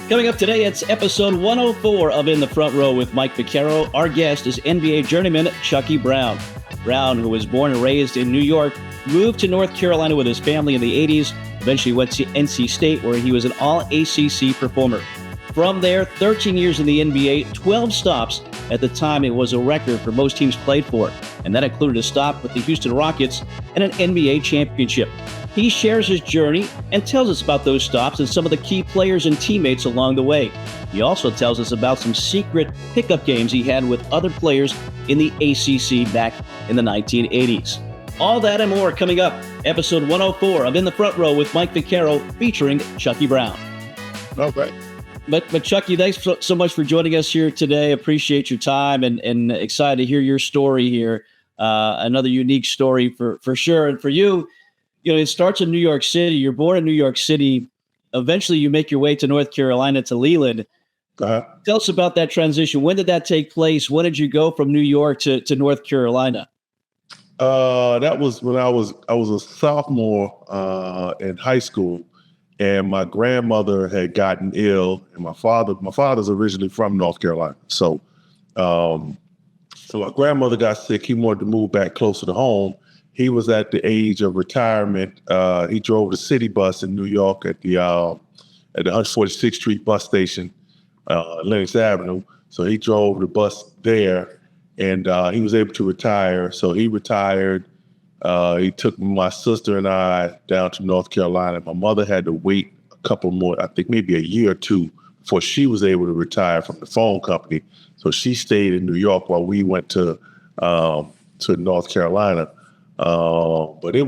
Coming up today, it's episode 104 of In the Front Row with Mike Vaccaro. Our guest is NBA journeyman Chucky Brown. Brown, who was born and raised in New York, moved to North Carolina with his family in the 80s, eventually went to NC State, where he was an all-ACC performer. From there, 13 years in the NBA, 12 stops. At the time, it was a record for most teams played for, and that included a stop with the Houston Rockets and an NBA championship. He shares his journey and tells us about those stops and some of the key players and teammates along the way. He also tells us about some secret pickup games he had with other players in the ACC back in the 1980s. All that and more coming up. Episode 104 of In the Front Row with Mike Vaccaro featuring Chucky Brown. All right. But Chucky, thanks so much for joining us here today. Appreciate your time and excited to hear your story here. Another unique story for sure. And for you, it starts in New York City. You're born in New York City. Eventually, you make your way to North Carolina, to Leland. Uh-huh. Tell us about that transition. When did that take place? When did you go from New York to North Carolina? That was when I was a sophomore in high school, and my grandmother had gotten ill, and my father's originally from North Carolina. So my grandmother got sick. He wanted to move back closer to home. He was at the age of retirement. He drove the city bus in New York at the 146th Street bus station, Lenox Avenue. So he drove the bus there, and he was able to retire. So he retired. He took my sister and I down to North Carolina. My mother had to wait a couple more, I think maybe a year or two, before she was able to retire from the phone company. So she stayed in New York while we went to North Carolina. But it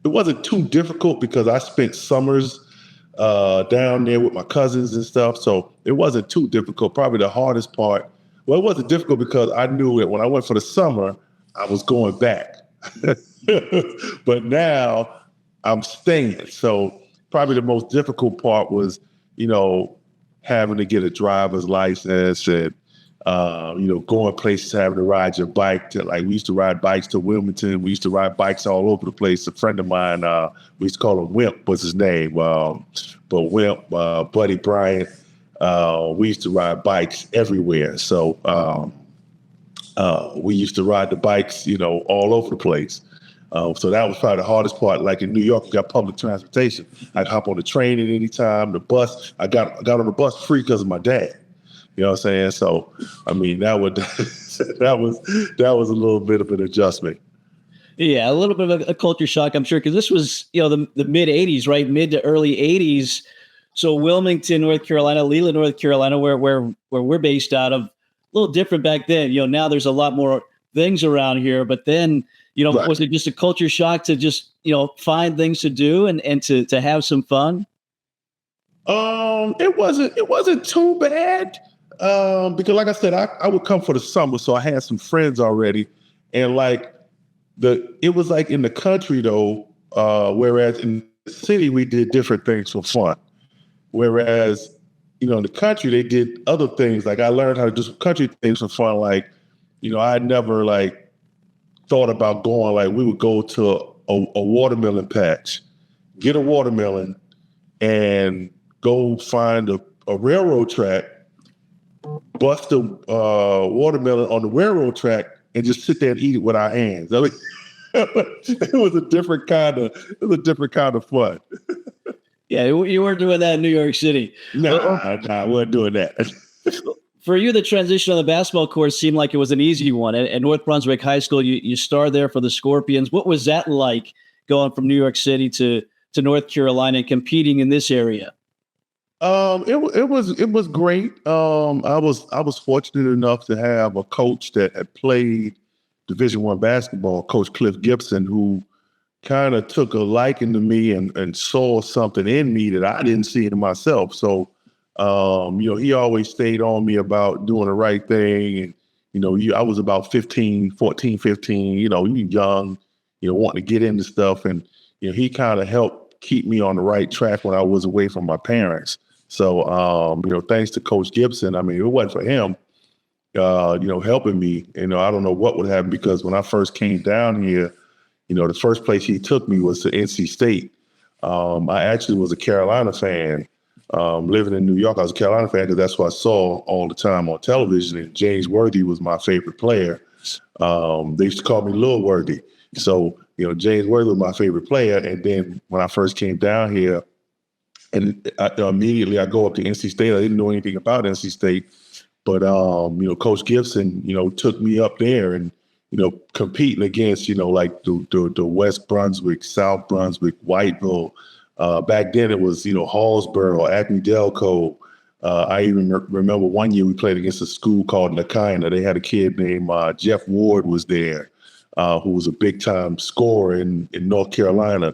wasn't too difficult because I spent summers down there with my cousins and stuff. So it wasn't too difficult. Probably the hardest part. Well, it wasn't difficult because I knew that when I went for the summer, I was going back. But now I'm staying. So probably the most difficult part was, having to get a driver's license and, going places, having to ride your bike. We used to ride bikes to Wilmington. We used to ride bikes all over the place. A friend of mine, we used to call him Wimp, was his name. But Wimp, Buddy Bryant, we used to ride bikes everywhere. So we used to ride the bikes, all over the place. So that was probably the hardest part. Like in New York, you got public transportation. I'd hop on the train at any time. The bus, I got on the bus free because of my dad. You know what I'm saying? So, I mean, that was a little bit of an adjustment. Yeah, a little bit of a culture shock, I'm sure, because this was, the mid 80s, right? Mid to early 80s. So Wilmington, North Carolina, Leland, North Carolina, where we're based out of, a little different back then. Now there's a lot more things around here, but then, right. Was it just a culture shock to just, find things to do and to have some fun? It wasn't too bad. Because like I said, I would come for the summer, so I had some friends already. And it was like in the country though, whereas in the city, we did different things for fun. Whereas, in the country, they did other things. Like I learned how to do some country things for fun. Like, I never thought about going, we would go to a watermelon patch, get a watermelon and go find a railroad track, bust a watermelon on the railroad track and just sit there and eat it with our hands. I mean, it was a different kind of fun. Yeah, you weren't doing that in New York City. No, I wasn't doing that. For you, the transition on the basketball court seemed like it was an easy one. At North Brunswick High School, you starred there for the Scorpions. What was that like going from New York City to North Carolina and competing in this area? It was great. I was fortunate enough to have a coach that had played Division I basketball, Coach Cliff Gibson, who kind of took a liking to me and saw something in me that I didn't see in myself. So, he always stayed on me about doing the right thing. And, I was about 15, you're young, wanting to get into stuff. And, he kind of helped keep me on the right track when I was away from my parents. So, thanks to Coach Gibson, I mean, it wasn't for him, helping me, I don't know what would happen, because when I first came down here, the first place he took me was to NC State. I actually was a Carolina fan. Living in New York, I was a Carolina fan because that's what I saw all the time on television. And James Worthy was my favorite player. They used to call me Lil Worthy. So, James Worthy was my favorite player. And then when I first came down here, and immediately I go up to NC State. I didn't know anything about NC State, but Coach Gibson, took me up there and competing against like the West Brunswick, South Brunswick, Whiteville. Back then it was Hallsboro, Acme Delco. I even remember one year we played against a school called Nakina. They had a kid named Jeff Ward was there, who was a big time scorer in North Carolina.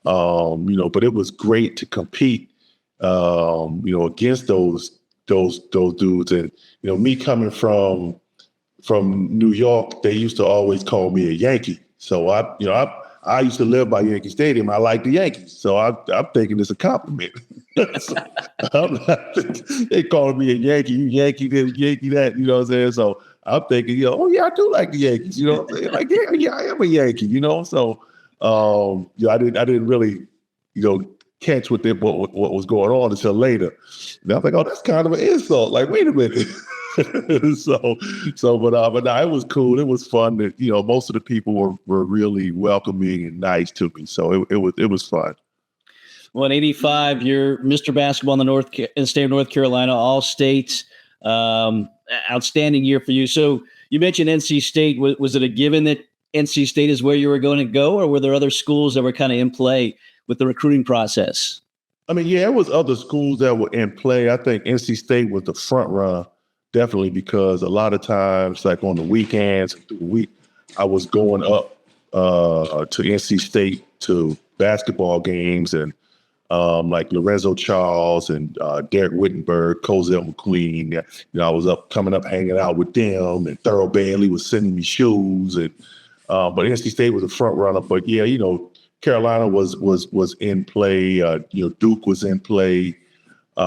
But it was great to compete, against those dudes. And, me coming from New York, they used to always call me a Yankee. So I used to live by Yankee Stadium. I like the Yankees. So I'm thinking it's a compliment. So they calling me a Yankee, you Yankee this, Yankee that, you know what I'm saying? So I'm thinking, oh yeah, I do like the Yankees, you know what I'm saying? Like, yeah, I am a Yankee, So I didn't really, catch what was going on until later. And I was like, oh, that's kind of an insult. Like, wait a minute. But no, it was cool. It was fun. That most of the people were really welcoming and nice to me. So it was fun. Well, in '85, you're Mr. Basketball in the state of North Carolina, all states. Outstanding year for you. So you mentioned NC State. Was it a given that NC State is where you were going to go, or were there other schools that were kind of in play with the recruiting process? I mean, yeah, it was other schools that were in play. I think NC State was the front runner, definitely, because a lot of times, like on the weekends, through the week, I was going up to NC State to basketball games, and like Lorenzo Charles and Derek Wittenberg, Cozell McQueen. I was coming up, hanging out with them, and Thurl Bailey was sending me shoes, and but NC State was a front runner. But yeah, Carolina was in play. Duke was in play. Who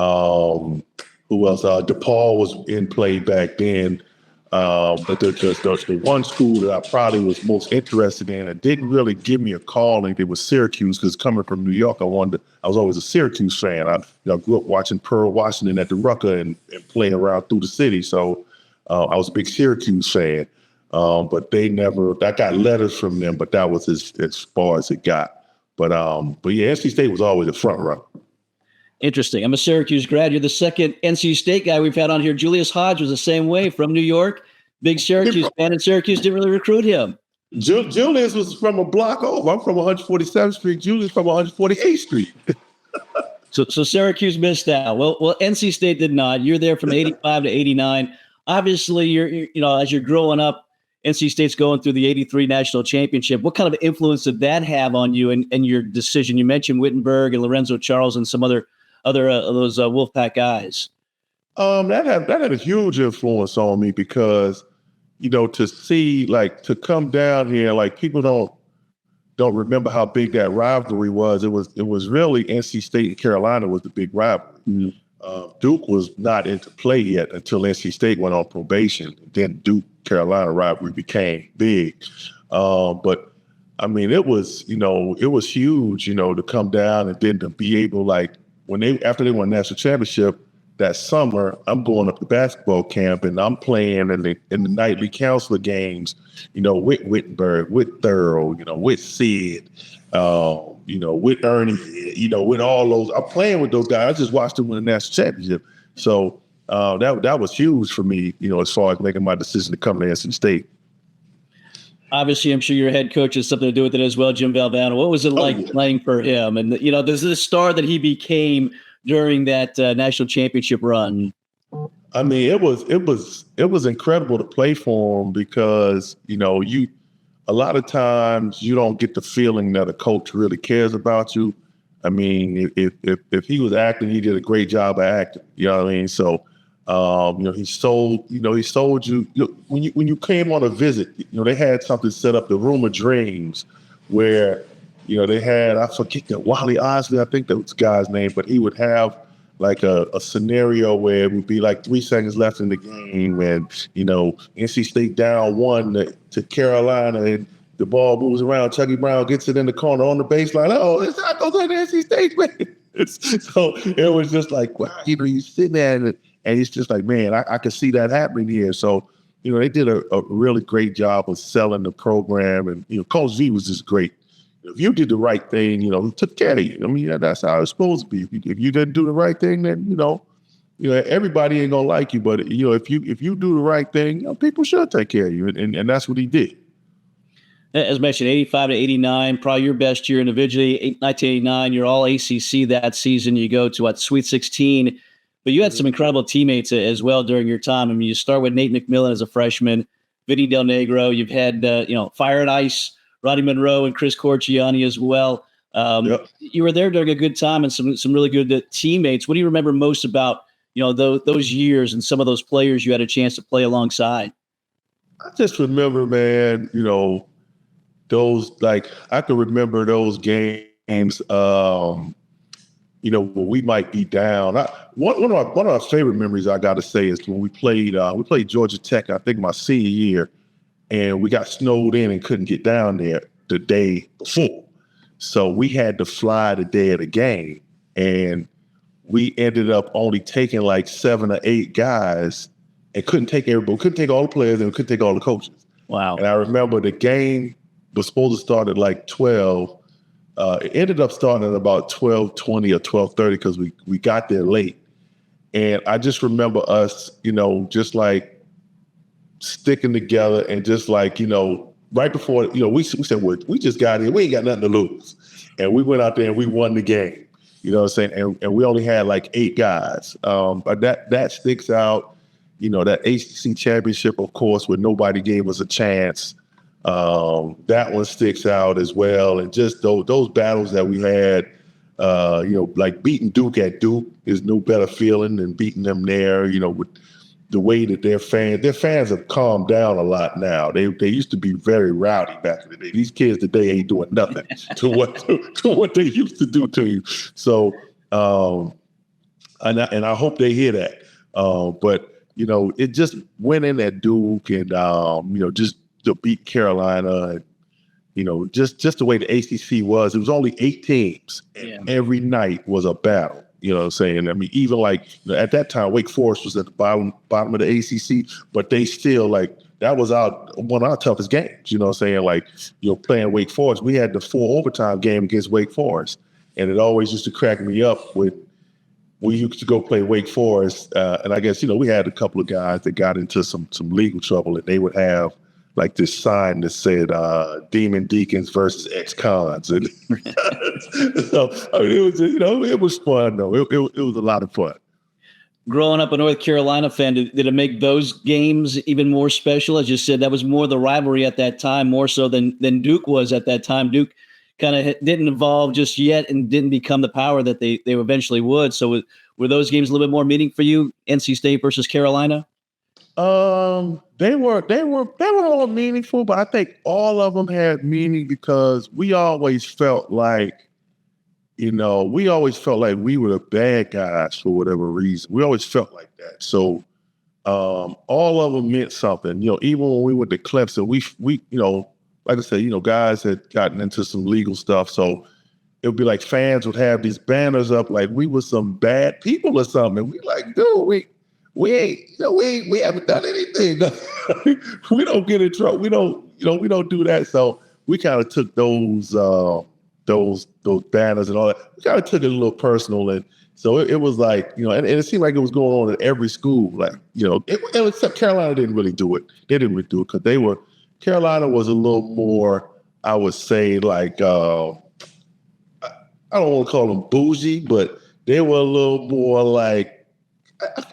else? DePaul was in play back then. But the one school that I probably was most interested in, and didn't really give me a call, and it was Syracuse, because coming from New York, I was always a Syracuse fan. I grew up watching Pearl Washington at the Rucker and playing around through the city. So I was a big Syracuse fan. But I got letters from them, but that was as far as it got. But yeah, NC State was always a front runner. Interesting. I'm a Syracuse grad. You're the second NC State guy we've had on here. Julius Hodge was the same way, from New York. Big Syracuse fan, and Syracuse didn't really recruit him. Julius was from a block over. I'm from 147th Street. Julius from 148th Street. So Syracuse missed out. Well, NC State did not. You're there from 85 to 89. Obviously, you're as you're growing up, NC State's going through the 83 national championship. What kind of influence did that have on you and your decision? You mentioned Wittenberg and Lorenzo Charles and some other those Wolfpack guys. That had a huge influence on me, because, to see, like, to come down here, like, people don't remember how big that rivalry was. It was really NC State and Carolina was the big rivalry. Mm-hmm. Duke was not into play yet until NC State went on probation. Then Duke Carolina rivalry became big. But I mean, it was huge, to come down, and then to be able, like, after they won national championship that summer, I'm going up to basketball camp, and I'm playing in the nightly counselor games, with Wittenberg, with Thurl, with Sid, with Ernie, with all those. I'm playing with those guys. I just watched them win the national championship. So that was huge for me, as far as making my decision to come to NC State. Obviously, I'm sure your head coach has something to do with it as well, Jim Valvano. What was it like playing for him? And, there's this star that he became during that national championship run. I mean, it was incredible to play for him, because, a lot of times you don't get the feeling that a coach really cares about you. I mean, if he was acting, he did a great job of acting. You know what I mean? So, he sold you, when you came on a visit, they had something set up, the Room of Dreams, where, they had, I forget that Wally Osley, I think that was the guy's name, but he would have like a scenario where it would be like 3 seconds left in the game, and, NC State down 1 to Carolina, and the ball moves around. Chucky Brown gets it in the corner on the baseline. Oh, it's not goes on the NC State, man. So it was just like, wow, you sitting there and it's just like, man, I could see that happening here. So, they did a really great job of selling the program. And, Coach V was just great. If you did the right thing, he took care of you. I mean, that's how it's supposed to be. If you didn't do the right thing, then, everybody ain't gonna like you. But, if you do the right thing, people should take care of you. And that's what he did. As mentioned, 85 to 89, probably your best year individually. 1989, you're all ACC that season. You go to Sweet 16. But you had some incredible teammates as well during your time. I mean, you start with Nate McMillan as a freshman, Vinny Del Negro. You've had, Fire and Ice, Roddy Monroe, and Chris Corciani as well. Yep. You were there during a good time and some really good teammates. What do you remember most about, those years and some of those players you had a chance to play alongside? I just remember, man, those, I can remember those games, when we might be down. One of our favorite memories I got to say is when we played Georgia Tech, I think my senior year, and we got snowed in and couldn't get down there the day before. So we had to fly the day of the game, and we ended up only taking like 7 or 8 guys and couldn't take everybody. We couldn't take all the players and we couldn't take all the coaches. Wow. And I remember the game was supposed to start at like 12. It ended up starting at about 12:20 or 12:30 because we got there late. And I just remember us, just like sticking together and just like, right before, we said, well, we just got here. We ain't got nothing to lose. And we went out there and we won the game. You know what I'm saying? And we only had like 8 guys. But that sticks out. That ACC championship, of course, where nobody gave us a chance. That one sticks out as well. And just those battles that we had, like beating Duke at Duke is no better feeling than beating them there, with the way that their fans have calmed down a lot now. They used to be very rowdy back in the day. These kids today ain't doing nothing to what they used to do to you. So, and I hope they hear that. But, it just went in at Duke and, just to beat Carolina, and just the way the ACC was. It was only 8 teams, and every night was a battle. You know what I'm saying? I mean, even at that time, Wake Forest was at the bottom of the ACC, but they still that was one of our toughest games. You know what I'm saying? Playing Wake Forest, we had the 4 overtime game against Wake Forest, and it always used to crack me up we used to go play Wake Forest, and I guess we had a couple of guys that got into some legal trouble, and they would have like this sign that said Demon Deacons versus ex-cons. And so, I mean, it was, it was fun, though. It was a lot of fun. Growing up a North Carolina fan, did it make those games even more special? As you said, that was more the rivalry at that time, more so than Duke was at that time. Duke kind of didn't evolve just yet and didn't become the power that they eventually would. So were those games a little bit more meaning for you, NC State versus Carolina? They were all meaningful, but I think all of them had meaning because we always felt like, we were the bad guys for whatever reason. We always felt like that. So, all of them meant something. Even when we went to Clemson, we like I said, guys had gotten into some legal stuff. So it would be like fans would have these banners up like we were some bad people or something. And we like, dude, we ain't, we haven't done anything. We don't get in trouble. We don't do that. So we kind of took those banners and all that. We kind of took it a little personal. And so it was like, and it seemed like it was going on at every school. Like, except Carolina didn't really do it. They didn't really do it because Carolina was a little more, I would say, like, I don't want to call them bougie, but they were a little more like,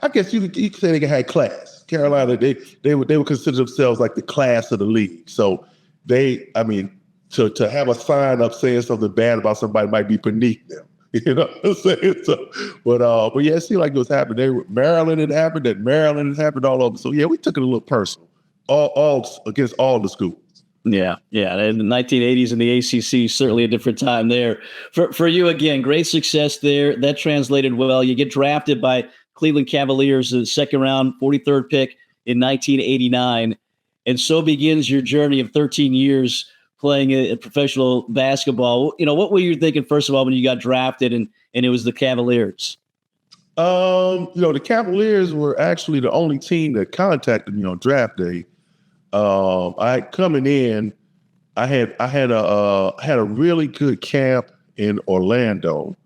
I guess you could say they had class. Carolina, they would consider themselves like the class of the league. So to have a sign up saying something bad about somebody might be beneath them. You know what I'm saying? So, but yeah, it seemed like it was happening. Maryland had happened all over. So yeah, we took it a little personal, all against all the schools. Yeah. In the 1980s in the ACC, certainly a different time there. For you, again, great success there. That translated well. You get drafted by Cleveland Cavaliers, the second round, 43rd pick in 1989. And so begins your journey of 13 years playing a professional basketball. What were you thinking, first of all, when you got drafted and it was the Cavaliers? The Cavaliers were actually the only team that contacted me on draft day. Coming in, I had a really good camp in Orlando,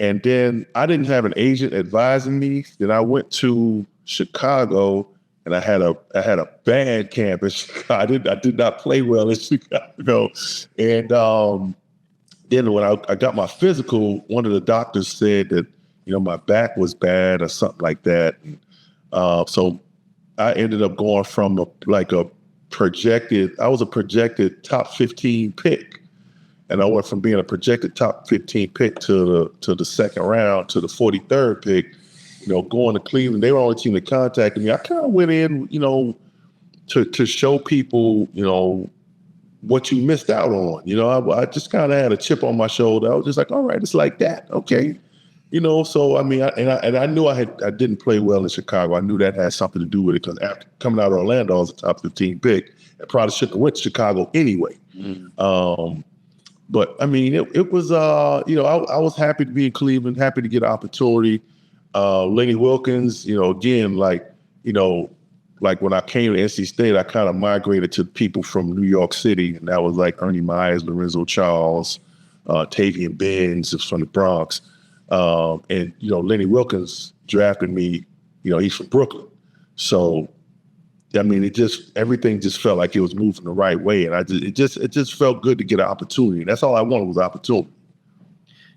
and then I didn't have an agent advising me. Then I went to Chicago, and I had a bad camp in Chicago. I did not play well in Chicago, and then when I got my physical, one of the doctors said that my back was bad or something like that, and so I ended up going from I was a projected top 15 pick. And I went from being a projected top 15 pick to the second round to the 43rd pick, going to Cleveland. They were the only team that contacted me. I kind of went in, to show people, what you missed out on. I just kind of had a chip on my shoulder. I was just like, all right, it's like that. Okay. So I mean, I knew I didn't play well in Chicago. I knew that had something to do with it because after coming out of Orlando, I was a top 15 pick. I probably should have went to Chicago anyway. But I mean, it was I was happy to be in Cleveland, happy to get an opportunity. Lenny Wilkins, again, like when I came to NC State, I kind of migrated to people from New York City, and that was like Ernie Myers, Lorenzo Charles, Tavian Benz from the Bronx. And Lenny Wilkins drafted me, he's from Brooklyn. So, I mean, everything just felt like it was moving the right way. And it just felt good to get an opportunity. That's all I wanted was opportunity.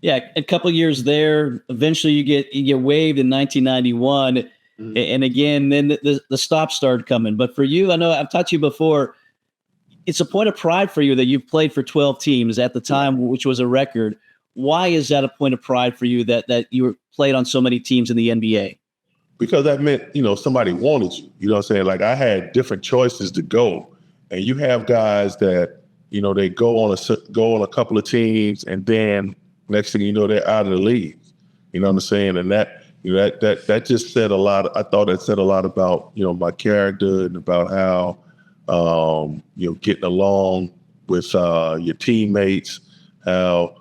Yeah. A couple of years there, eventually you get waived in 1991. Mm-hmm. And again, then the stops started coming. But for you, I know I've talked to you before, it's a point of pride for you that you've played for 12 teams at the time, which was a record. Why is that a point of pride for you that you were played on so many teams in the NBA? Because that meant, somebody wanted you. You know what I'm saying? Like I had different choices to go. And you have guys that, they go on a couple of teams and then next thing you know, they're out of the league. You know what I'm saying? And that, that just said a lot. I thought it said a lot about, my character and about how, getting along with your teammates, how,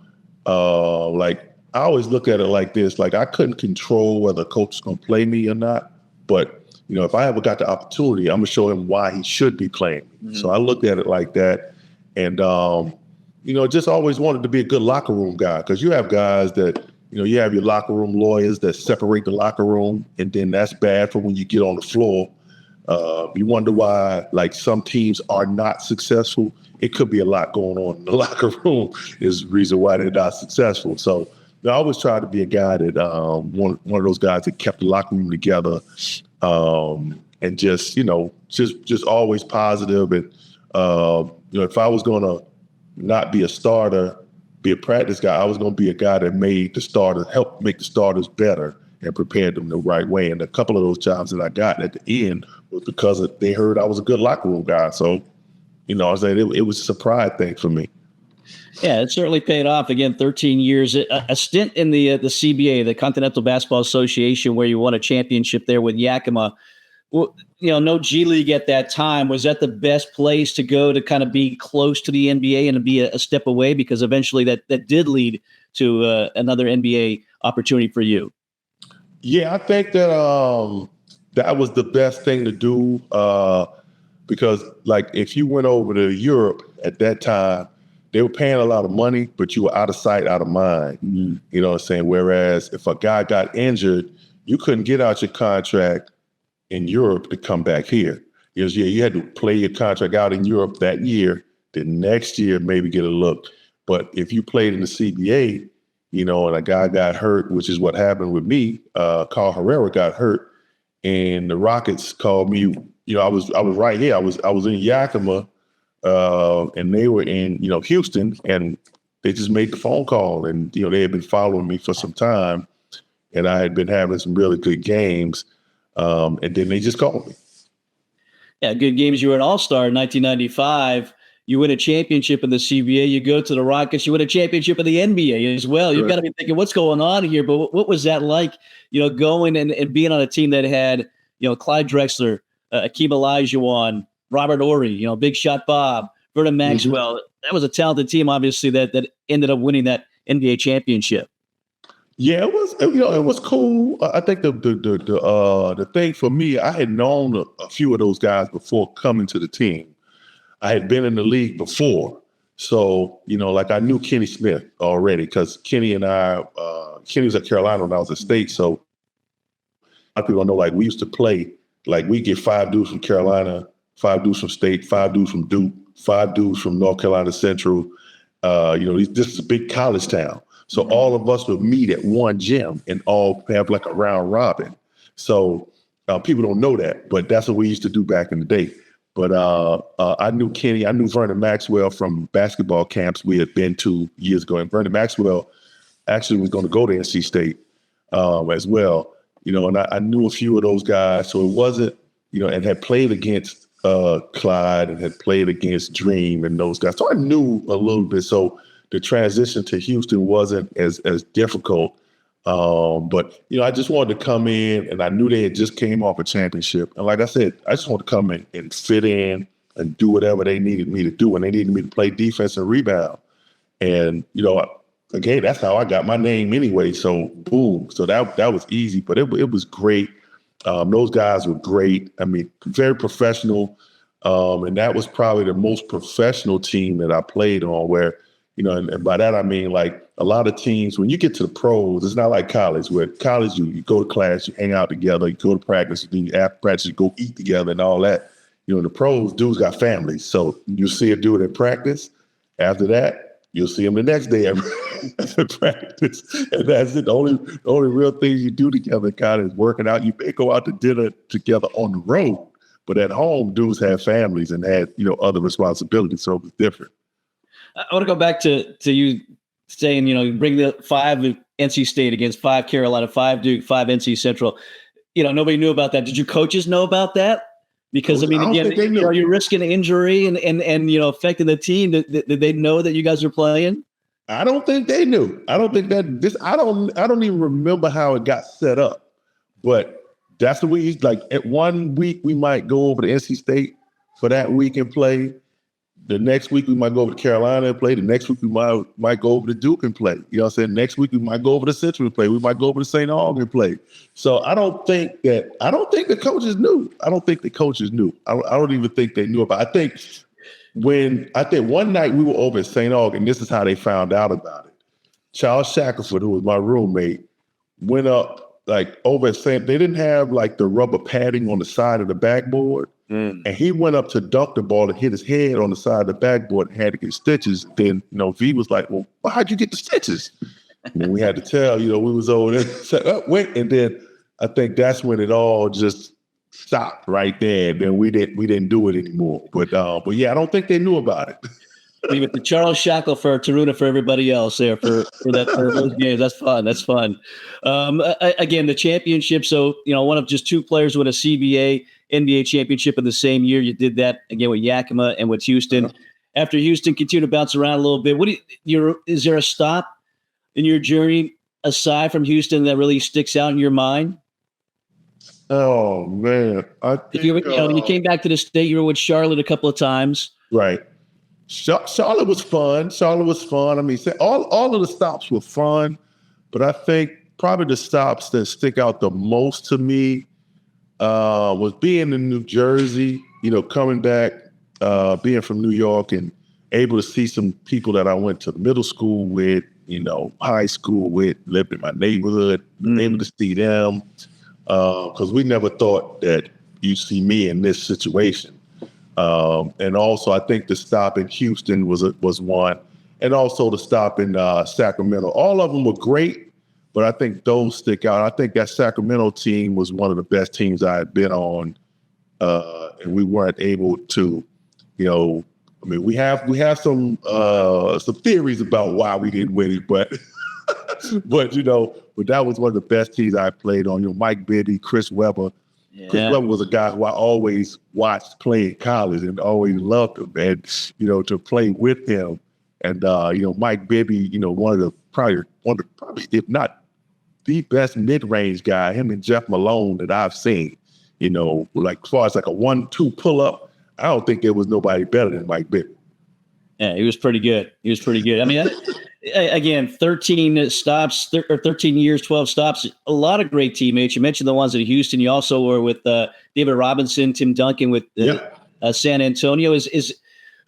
I always look at it like this, like I couldn't control whether a coach is going to play me or not. But, if I ever got the opportunity, I'm going to show him why he should be playing. Mm-hmm. So I looked at it like that. And, just always wanted to be a good locker room guy because you have guys that, you have your locker room lawyers that separate the locker room. And then that's bad for when you get on the floor. You wonder why, like some teams are not successful. It could be a lot going on in the locker room is the reason why they're not successful. So I always tried to be a guy that one of those guys that kept the locker room together and just always positive. And, if I was going to not be a starter, be a practice guy, I was going to be a guy that made the starters, help make the starters better and prepared them the right way. And a couple of those jobs that I got at the end was because they heard I was a good locker room guy. So, I was saying it was a pride thing for me. Yeah, it certainly paid off. Again, 13 years, a stint in the CBA, the Continental Basketball Association, where you won a championship there with Yakima. Well, no G League at that time. Was that the best place to go to kind of be close to the NBA and to be a step away? Because eventually that did lead to another NBA opportunity for you. Yeah, I think that that was the best thing to do because, like, if you went over to Europe at that time, they were paying a lot of money, but you were out of sight, out of mind. Mm-hmm. You know what I'm saying? Whereas if a guy got injured, you couldn't get out your contract in Europe to come back here. You had to play your contract out in Europe that year. The next year, maybe get a look. But if you played in the CBA, and a guy got hurt, which is what happened with me, Carl Herrera got hurt, and the Rockets called me. I was right here. I was in Yakima, and they were in Houston, and they just made the phone call, and they had been following me for some time, and I had been having some really good games, and then they just called me. Yeah, good games. You were an All-Star in 1995. You win a championship in the CBA. You go to the Rockets. You win a championship in the NBA as well. You've got to be thinking, what's going on here? But what was that like, going and being on a team that had, Clyde Drexler, Akeem Olajuwon, Robert Horry, Big Shot Bob, Vernon Mhm. Maxwell. That was a talented team, obviously, that ended up winning that NBA championship. Yeah, it was. It was cool. I think the thing for me, I had known a few of those guys before coming to the team. I had been in the league before, so like I knew Kenny Smith already because Kenny was at Carolina when I was at State. So a lot of people don't know. Like we used to play. Like we get 5 dudes from Carolina, 5 dudes from State, 5 dudes from Duke, 5 dudes from North Carolina Central. This is a big college town. So all of us would meet at one gym and all have like a round robin. So people don't know that, but that's what we used to do back in the day. But I knew Kenny, I knew Vernon Maxwell from basketball camps we had been to years ago. And Vernon Maxwell actually was going to go to NC State as well. And I knew a few of those guys. So it wasn't, and had played against Clyde and had played against Dream and those guys. So I knew a little bit. So the transition to Houston wasn't as difficult. But I just wanted to come in, and I knew they had just came off a championship. And like I said, I just wanted to come in and fit in and do whatever they needed me to do. And they needed me to play defense and rebound. And, again, that's how I got my name anyway. So boom. So that was easy, but it was great. Those guys were great. I mean, very professional. And that was probably the most professional team that I played on where, and by that I mean like a lot of teams, when you get to the pros, it's not like college, where college you go to class, you hang out together, you go to practice, then after practice you go eat together and all that. The pros, dudes got families. So you see a dude at practice. After that, you'll see him the next day at practice. And that's it. The only real thing you do together kind of is working out. You may go out to dinner together on the road, but at home, dudes have families and had, other responsibilities. So it was different. I want to go back to you saying, you bring the 5 of NC State against 5 Carolina, 5 Duke, 5 NC Central. Nobody knew about that. Did your coaches know about that? Because I mean, again, you're risking injury and affecting the team. Did they know that you guys are playing? I don't think they knew. I don't think that this. I don't even remember how it got set up. But that's the way. Like at 1 week we might go over to NC State for that week and play. The next week we might go over to Carolina and play. The next week we might go over to Duke and play. You know what I'm saying? Next week we might go over to Central and play. We might go over to St. Aug and play. So I don't think the coaches knew. I don't think the coaches knew. I don't even think they knew about it. I think one night we were over at St. Aug, and this is how they found out about it. Charles Shackelford, who was my roommate, went up like over at St. They didn't have like the rubber padding on the side of the backboard. And he went up to dunk the ball and hit his head on the side of the backboard and had to get stitches. Then, V was like, well, how'd you get the stitches? And we had to tell, we was over there, said, oh, wait. And then I think that's when it all just stopped right there. Then we didn't do it anymore. But yeah, I don't think they knew about it. Leave it to Charles Shackelford, Taruna for everybody else there for those games. That's fun. That's fun. Again, the championship. So, one of just 2 players with a CBA NBA championship in the same year. You did that again with Yakima and with Houston. After Houston continued to bounce around a little bit, is there a stop in your journey aside from Houston that really sticks out in your mind? Oh man, I think you came back to the state. You were with Charlotte a couple of times, right? Charlotte was fun. I mean, all of the stops were fun, but I think probably the stops that stick out the most to me was being in New Jersey, coming back, being from New York and able to see some people that I went to middle school with, high school with, lived in my neighborhood, able to see them. Because we never thought that you'd see me in this situation. And also, I think the stop in Houston was one. And also the stop in Sacramento. All of them were great. But I think those stick out. I think that Sacramento team was one of the best teams I had been on, and we weren't able to, I mean, we have some theories about why we didn't win it, but but that was one of the best teams I played on. Mike Bibby, Chris Webber. Yeah. Chris Webber was a guy who I always watched play in college and always loved him, and to play with him. And Mike Bibby, one of the probably if not the best mid-range guy, him and Jeff Malone that I've seen, like as far as like a 1-2 pull-up, I don't think there was nobody better than Mike Bibby. Yeah, he was pretty good. He was pretty good. I mean, again, 13 stops, or 13 years, 12 stops. A lot of great teammates. You mentioned the ones at Houston. You also were with David Robinson, Tim Duncan with San Antonio.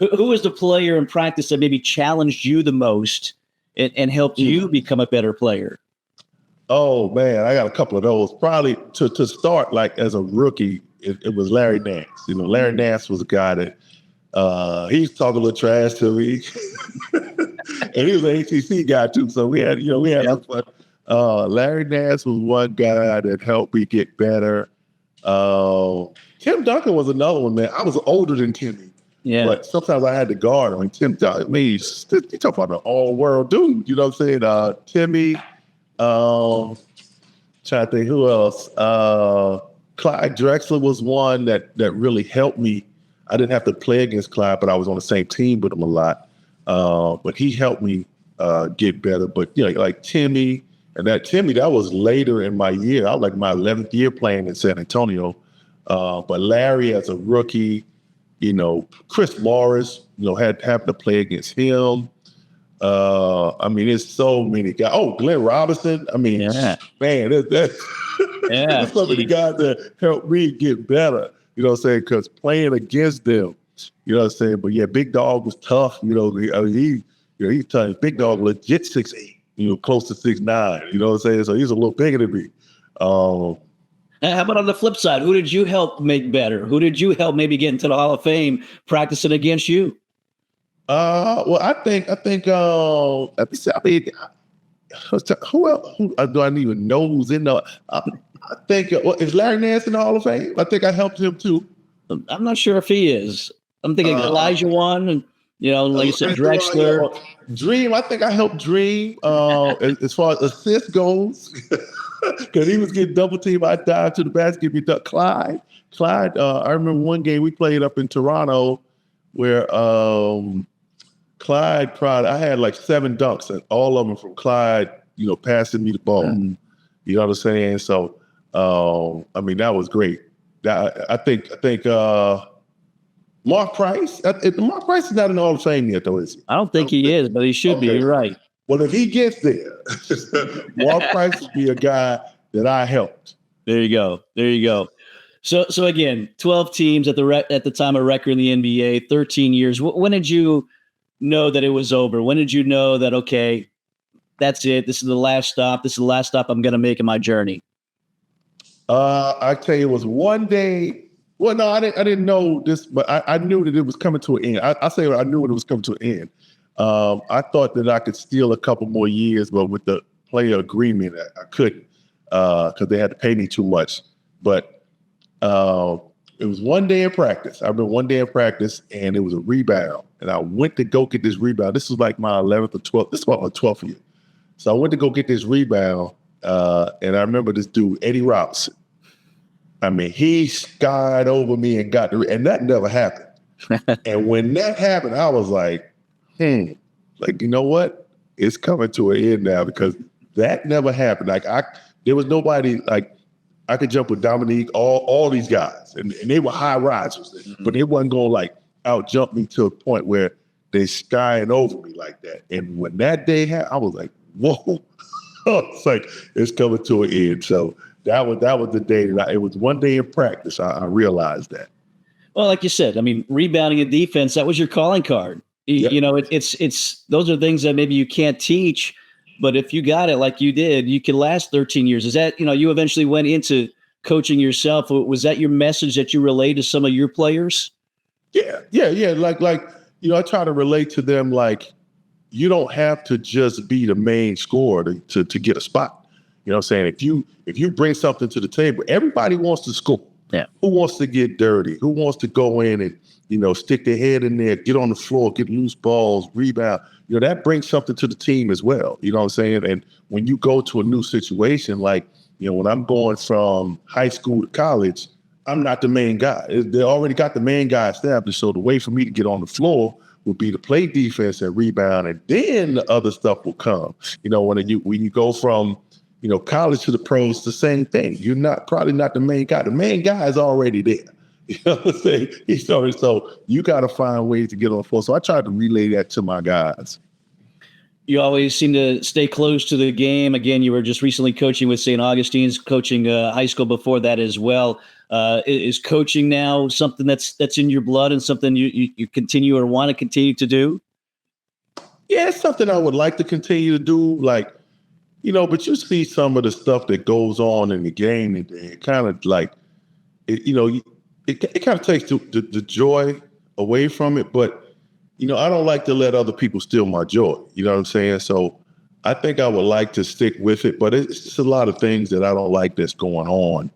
Who was the player in practice that maybe challenged you the most and helped you become a better player? Oh man, I got a couple of those. Probably to start, like as a rookie, it was Larry Nance. You know, Larry Nance was a guy that he used to talk a little trash to me, and he was an ACC guy too. So we had some fun. Larry Nance was one guy that helped me get better. Tim Duncan was another one, man. I was older than Timmy. Yeah. But sometimes I had to guard him. And Tim Duncan, I mean, you talk about an all-world dude. You know what I'm saying? Timmy, trying to think who else. Clyde Drexler was one that really helped me. I didn't have to play against Clyde, but I was on the same team with him a lot. But he helped me get better. But you know, like Timmy, that was later in my year. I was like my 11th year playing in San Antonio. But Larry as a rookie, you know, Chris Morris, you know, happened to play against him. I mean, there's so many guys. Oh, Glenn Robinson. I mean, man, that's some of the guys that helped me get better. You know what I'm saying? Because playing against them, you know what I'm saying? But yeah, Big Dog was tough. You know, he's tough. Big Dog legit 6'8", you know, close to 6'9", you know what I'm saying? So he's a little bigger than me. How about on the flip side? Who did you help make better? Who did you help maybe get into the Hall of Fame practicing against you? Well, I think, I mean, who else? Do I don't even know who's in the? I think is Larry Nance in the Hall of Fame? I think I helped him too. I'm not sure if he is. I'm thinking Elijah won, and you know, like you said, Drexler. Dream. I think I helped Dream as far as assists goes, because he was getting double teamed. I dived to the basket. We ducked Clyde. I remember one game we played up in Toronto where Clyde I had like 7 dunks, and all of them from Clyde, you know, passing me the ball. Mm-hmm. You know what I'm saying? So, I mean, that was great. I think Mark Price. Mark Price is not in the Hall of Fame yet, though, is he? I don't think he is, but he should be. You're right. Well, if he gets there, Mark Price would be a guy that I helped. There you go. So again, 12 teams at the time of record in the NBA, 13 years. When did you know that it was over? When did you know that, okay, that's it. This is the last stop. This is the last stop I'm going to make in my journey? I tell you, it was one day. Well, no, I didn't know this, but I knew that it was coming to an end. I knew when it was coming to an end. I thought that I could steal a couple more years, but with the player agreement, I couldn't because they had to pay me too much. But it was one day in practice. I remember one day in practice, and it was a rebound. And I went to go get this rebound. This was like my 11th or 12th. This was my 12th year. So I went to go get this rebound, and I remember this dude, Eddie Robinson. I mean, he skied over me and got and that never happened. And when that happened, I was like, like, you know what? It's coming to an end now, because that never happened. Like there was nobody, like I could jump with Dominique, all these guys, and they were high risers, but they wasn't going to like out jump me to a point where they skying over me like that. And when that day happened, I was like, whoa, it's like, it's coming to an end. So that was the day that it was one day in practice. I realized that. Well, like you said, I mean, rebounding and defense, that was your calling card. You know, it's those are things that maybe you can't teach, but if you got it like you did, you can last 13 years. Is that, you know, you eventually went into coaching yourself. Was that your message that you relayed to some of your players? Yeah. Like, you know, I try to relate to them, like, you don't have to just be the main scorer to get a spot. You know what I'm saying? If you bring something to the table, everybody wants to score. Yeah. Who wants to get dirty? Who wants to go in and, you know, stick their head in there, get on the floor, get loose balls, rebound? You know, that brings something to the team as well. You know what I'm saying? And when you go to a new situation, like, you know, when I'm going from high school to college, I'm not the main guy. They already got the main guy established. So the way for me to get on the floor would be to play defense and rebound, and then the other stuff will come. You know, when you go from, college to the pros, the same thing. You're probably not the main guy. The main guy is already there. You know what I'm saying? He started, so you got to find ways to get on the floor. So I tried to relay that to my guys. You always seem to stay close to the game. Again, you were just recently coaching with St. Augustine's, coaching high school before that as well. Is coaching now something that's in your blood and something you continue or want to continue to do? Yeah, it's something I would like to continue to do. Like, but you see some of the stuff that goes on in the game, and it kind of like, it kind of takes the joy away from it. But I don't like to let other people steal my joy. You know what I'm saying? So I think I would like to stick with it, but it's just a lot of things that I don't like that's going on,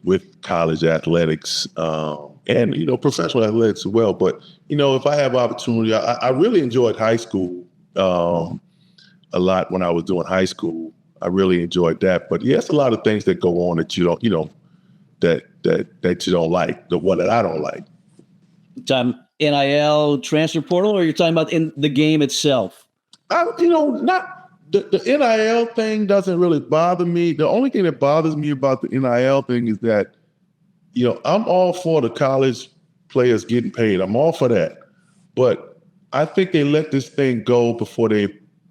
with college athletics, and professional athletics as well. But if I have opportunity, I really enjoyed high school a lot when I was doing high school. I really enjoyed that. But yeah, it's a lot of things that go on that you don't, that you don't like, the one that I don't like. Time NIL transfer portal, or you're talking about in the game itself? Not the NIL thing doesn't really bother me. The only thing that bothers me about the NIL thing is that, I'm all for the college players getting paid. I'm all for that. But I think they let this thing go before they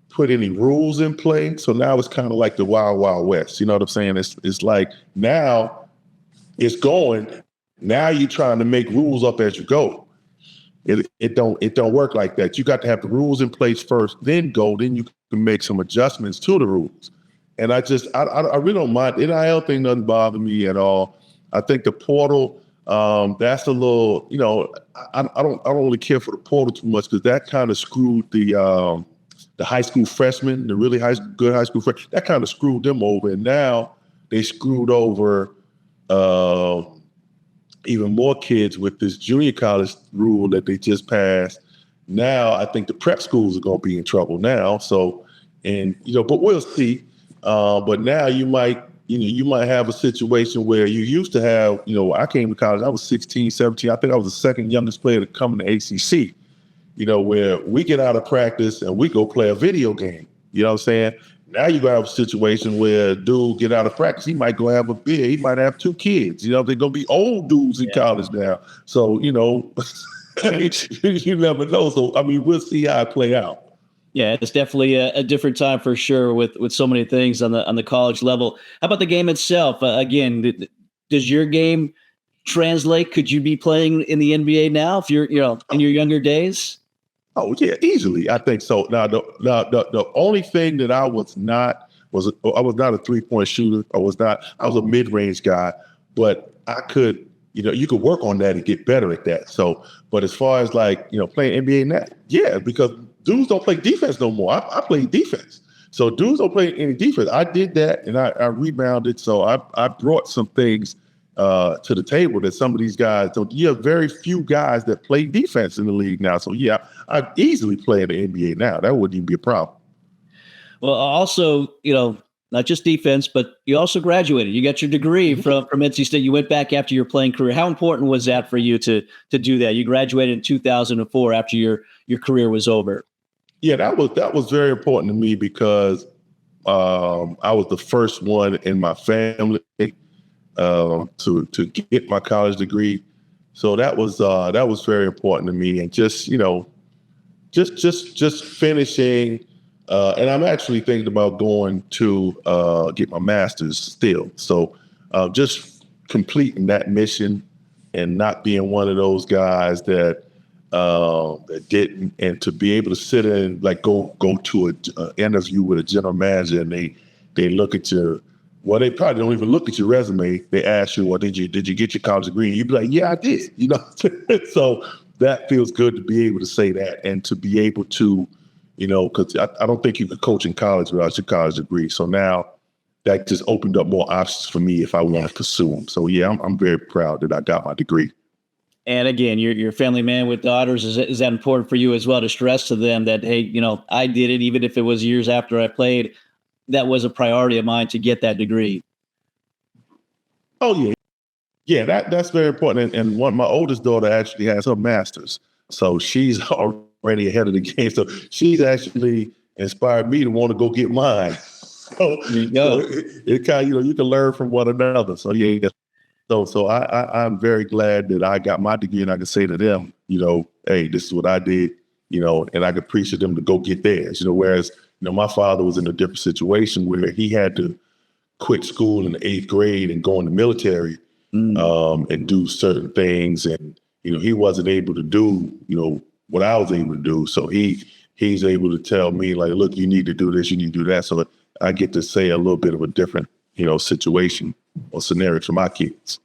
put any rules in play. So now it's kind of like the Wild Wild West. You know what I'm saying? It's like now it's going. Now you're trying to make rules up as you go. It don't work like that. You got to have the rules in place first, then you can make some adjustments to the rules. And I really don't mind. The NIL thing doesn't bother me at all. I think the portal, that's a little, I don't really care for the portal too much, because that kind of screwed the high school freshmen, the really good high school freshmen. That kind of screwed them over, and now they screwed over even more kids with this junior college rule that they just passed. Now I think the prep schools are going to be in trouble now. So, but we'll see. But now you might have a situation where you used to have, I came to college, I was 16, 17. I think I was the second youngest player to come in the ACC, where we get out of practice and we go play a video game. You know what I'm saying? Now you have a situation where a dude get out of practice, he might go have a beer, he might have 2 kids. They're going to be old dudes in college now. So, you never know. So, we'll see how it play out. Yeah, it's definitely a different time for sure with so many things on the college level. How about the game itself? Again, does your game translate? Could you be playing in the NBA now if you're, in your younger days? Oh yeah, easily. I think so. Now, the only thing that I was not a 3-point shooter. I was a mid-range guy, but I could, you could work on that and get better at that. So, but as far as like, playing NBA now, yeah, because dudes don't play defense no more. I play defense. So dudes don't play any defense. I did that and I rebounded. So I brought some things to the table that some of these guys don't. You have very few guys that play defense in the league now. So yeah, I'd easily play in the NBA now. That wouldn't even be a problem. Well, also, not just defense, but you also graduated. You got your degree from NC State. You went back after your playing career. How important was that for you to do that? You graduated in 2004 after your career was over. Yeah, that was very important to me because I was the first one in my family to get my college degree. So that was very important to me. And just finishing. And I'm actually thinking about going to get my master's still. So just completing that mission and not being one of those guys that didn't, and to be able to sit in, like go to an interview with a general manager and they look at your, well, they probably don't even look at your resume. They ask you, well, did you get your college degree? And you'd be like, yeah, I did. So that feels good to be able to say that and to be able to, because I don't think you could coach in college without your college degree. So now that just opened up more options for me if I want to pursue them. So yeah, I'm very proud that I got my degree. And again, you're a family man with daughters. Is that important for you as well to stress to them that, hey, I did it, even if it was years after I played, that was a priority of mine to get that degree? Oh yeah. Yeah, that's very important. And my oldest daughter actually has her master's. So she's already ahead of the game. So she's actually inspired me to want to go get mine. So, there you go. So it kind of, you can learn from one another. So yeah. I'm very glad that I got my degree and I can say to them, hey, this is what I did, and I could preach to them to go get theirs, whereas, my father was in a different situation where he had to quit school in the 8th grade and go in the military and do certain things. And, he wasn't able to do, what I was able to do. So he's able to tell me like, look, you need to do this, you need to do that. So I get to say a little bit of a different, situation or scenario for my kids.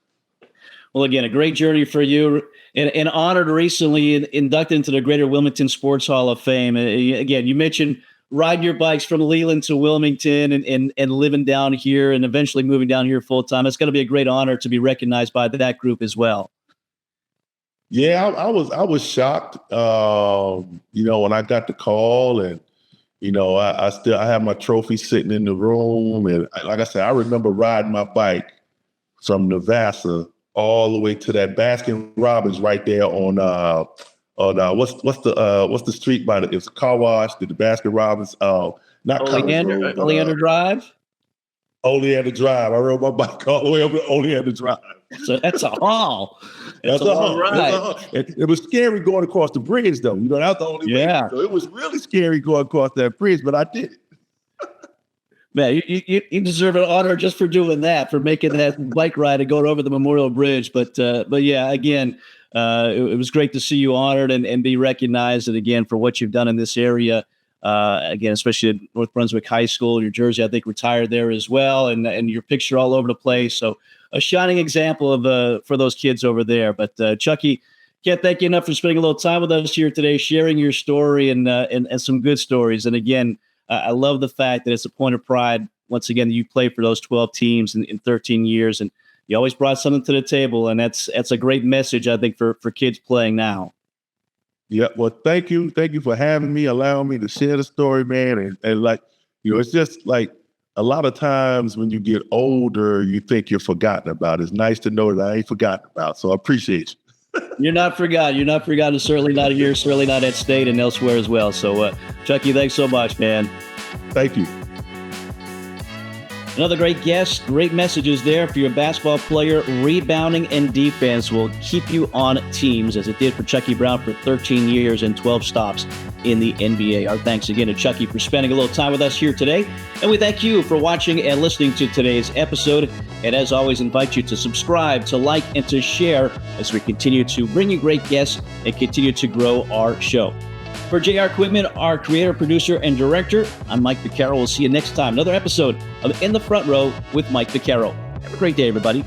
Well, again, a great journey for you, and honored recently inducted into the Greater Wilmington Sports Hall of Fame. Again, you mentioned riding your bikes from Leland to Wilmington and living down here and eventually moving down here full time. It's going to be a great honor to be recognized by that group as well. Yeah, I was shocked, when I got the call, and I have my trophy sitting in the room, and like I said, I remember riding my bike from Nevada all the way to that Baskin Robbins right there on what's the street by it's a car wash, the Baskin Robbins, not Oleander Drive. Oleander Drive. I rode my bike all the way over to Oleander Drive. So that's a haul. That's a long ride. It was scary going across the bridge, though. That's the only way. So it was really scary going across that bridge, but I did it. Man, you deserve an honor just for doing that, for making that bike ride and going over the Memorial Bridge. But yeah, again, it was great to see you honored and be recognized, and again for what you've done in this area. Again, especially at North Brunswick High School, New Jersey, I think retired there as well, and your picture all over the place. So a shining example of for those kids over there. But Chucky, can't thank you enough for spending a little time with us here today, sharing your story and some good stories. And again, I love the fact that it's a point of pride. Once again, you played for those 12 teams in 13 years, and you always brought something to the table. And that's a great message, I think, for kids playing now. Yeah, well, thank you. Thank you for having me, allowing me to share the story, man. And like, it's just like a lot of times when you get older, you think you're forgotten about. It's nice to know that I ain't forgotten about. So I appreciate you. You're not forgotten. You're not forgotten. Certainly not here. Certainly not at State and elsewhere as well. So, Chucky, thanks so much, man. Thank you. Another great guest, great messages there for your basketball player. Rebounding and defense will keep you on teams, as it did for Chucky Brown for 13 years and 12 stops in the NBA. Our thanks again to Chucky for spending a little time with us here today. And we thank you for watching and listening to today's episode. And as always, invite you to subscribe, to like, and to share as we continue to bring you great guests and continue to grow our show. For JR Equipment, our creator, producer, and director, I'm Mike Vaccaro. We'll see you next time. Another episode of In the Front Row with Mike Vaccaro. Have a great day, everybody.